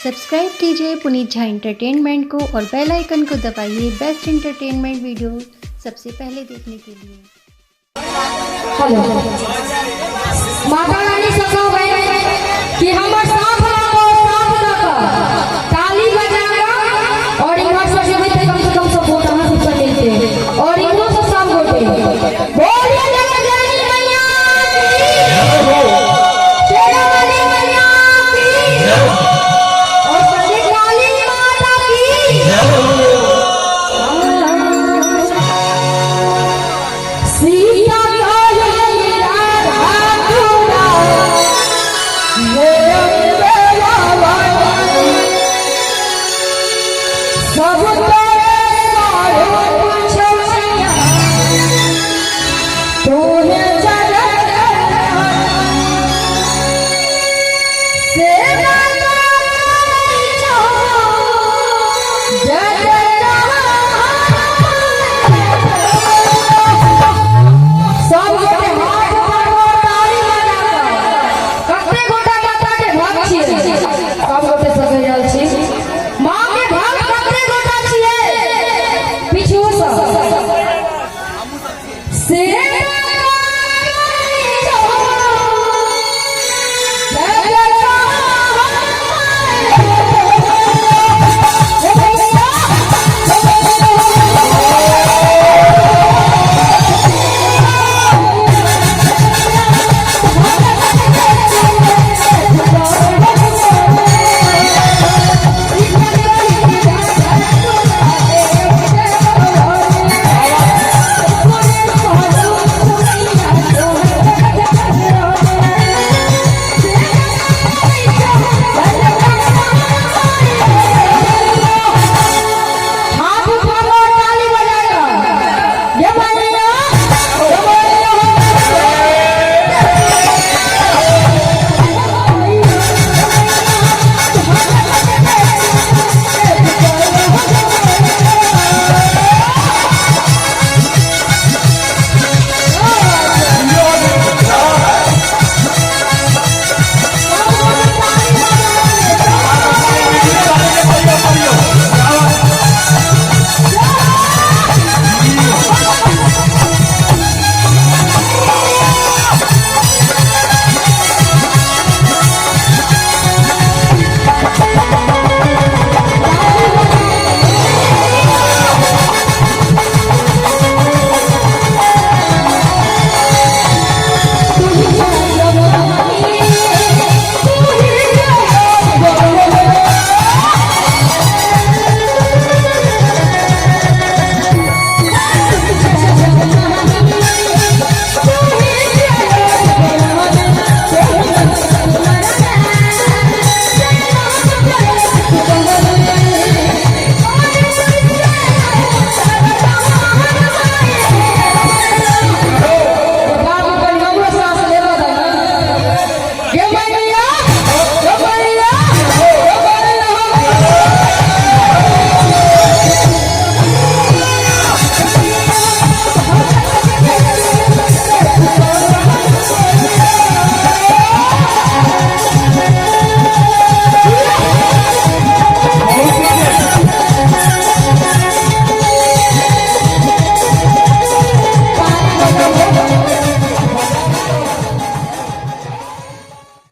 Subscribe कीजिए Puneet Jha entertainment को और बेल आइकन को दबाइए बेस्ट एंटरटेनमेंट वीडियो सबसे पहले देखने के लिए। हेलो माता रानी सखा है कि हमर सांप लागो सांप तक ताली बजाएगा और इनका सबसे बड़े कम से कम सपोर्ट हम सब देते और इनको से सब होते बोलिए जय जय मैया की शेरा वाली मैया की और सभी काली माता की सीता सब